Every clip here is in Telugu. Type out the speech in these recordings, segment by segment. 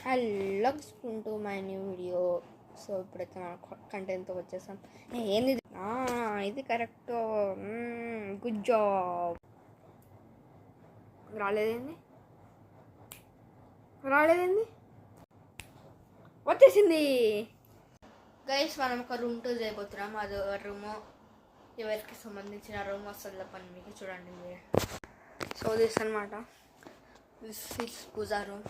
Hello to my new video. So ఇప్పుడైతే మన కంటెంట్తో వచ్చేసాం. ఏంది ఇది కరెక్ట్, గుడ్ జాబ్. రాలేదేంది వచ్చేసింది. గైస్ మనం ఒక రూమ్ టూర్ చేయబోతున్నాం. అది రూమ్ ఎవరికి సంబంధించిన రూమ్ వస్తుందో పని మీకు చూడండి మీరు. సో దిస్ అనమాట, this is pooja room,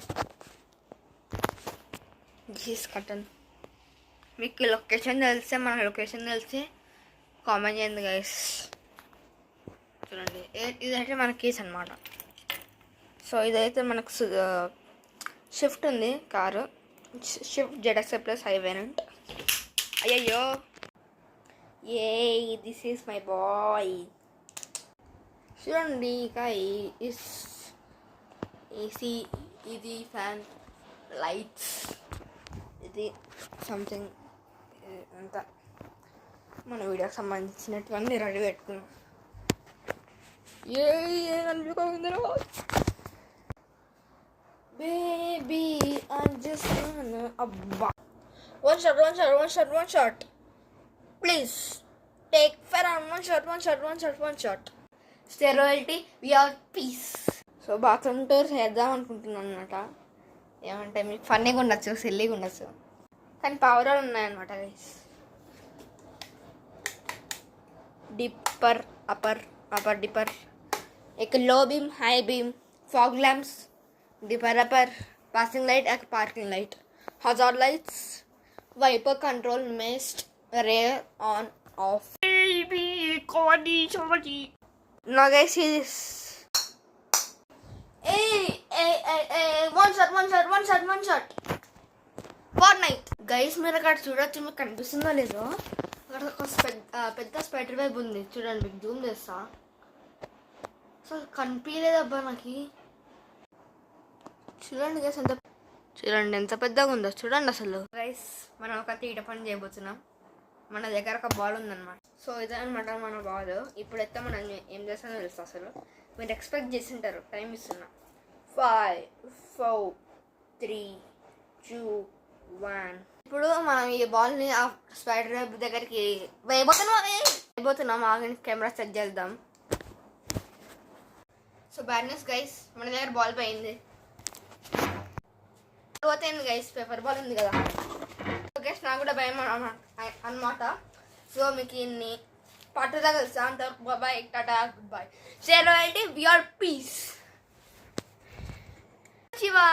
this కటన్. మీకు లొకేషన్ తెలిస్తే, మన లొకేషన్ తెలిస్తే కామెంట్ చేయండి గైస్. చూడండి, ఇదైతే మన కేస్ అనమాట. సో ఇదైతే మనకు షిఫ్ట్ ఉంది, car shift ZX plus high variant. అయ్యయ్యో, ఏ దిస్ ఈస్ మై బాయ్. చూడండి, ఇక ఏసీ, ఇది ఫ్యాన్, లైట్స్, ఇది సంథింగ్ అంతా మన వీడియోకి సంబంధించినటువంటి రెడీ పెట్టుకున్నాం. అనుకోందరూ బేబీ అబ్బా, one shot please take for one shot stay royalty we are peace. So bathroom tour చేద్దాం అనుకుంటున్నాను అనమాట. ఏమంటే మీకు ఫన్నీగా ఉండొచ్చు, సిల్లీగా ఉండొచ్చు, కానీ పవరాలు ఉన్నాయన్నమాట గైస్. డిప్పర్, అప్పర్ డిప్పర్, एक low beam, high beam, fog lamps, dipper upper, passing light, एक parking light, hazard lights, wiper control, mist, rear on off. बेबी कॉडी छोटी. Now guys, see this. One shot. Fortnite. Guys, మీరు అక్కడ చూడొచ్చు, మీకు కనిపిస్తుందో లేదో, అక్కడ ఒక పెద్ద స్పైడర్ వెబ్ ఉంది. చూడండి, మీకు జూమ్ చేస్తా. అసలు కనిపించలేదబ్బా నాకు. చూడండి గైస్, ఎంత పెద్దగా ఉందో చూడండి అసలు. గైస్, మనం ఒక తీట పని చేయబోతున్నాం. మన దగ్గర ఒక బాల్ ఉందన్నమాట. సో ఇదన్నమాట మన బాల్. ఇప్పుడైతే మనం ఏం చేస్తామో తెలుసు. అసలు మీరు ఎక్స్పెక్ట్ చేసి ఉంటారు. టైం ఇస్తున్నా. 5, 4, 3, 2, 1. ఇప్పుడు మనం ఈ బాల్ని ఆ స్పైడర్ వెబ్ దగ్గరికి వేయబోతున్నాం. ఆగండి, కెమెరా సెట్ చేద్దాం. సో బ్యాడ్నెస్ గైస్, మన దగ్గర బాల్ పోయింది. పోతుంది గైస్, పేపర్ బాల్ ఉంది కదా. గైస్, నాకు కూడా భయం అన్నమాట. సో మీకు ఇన్ని పట్టుదా తెలుసా. అంతవరకు bye, tata, good bye. Stay royalty, we are peace. Shiva.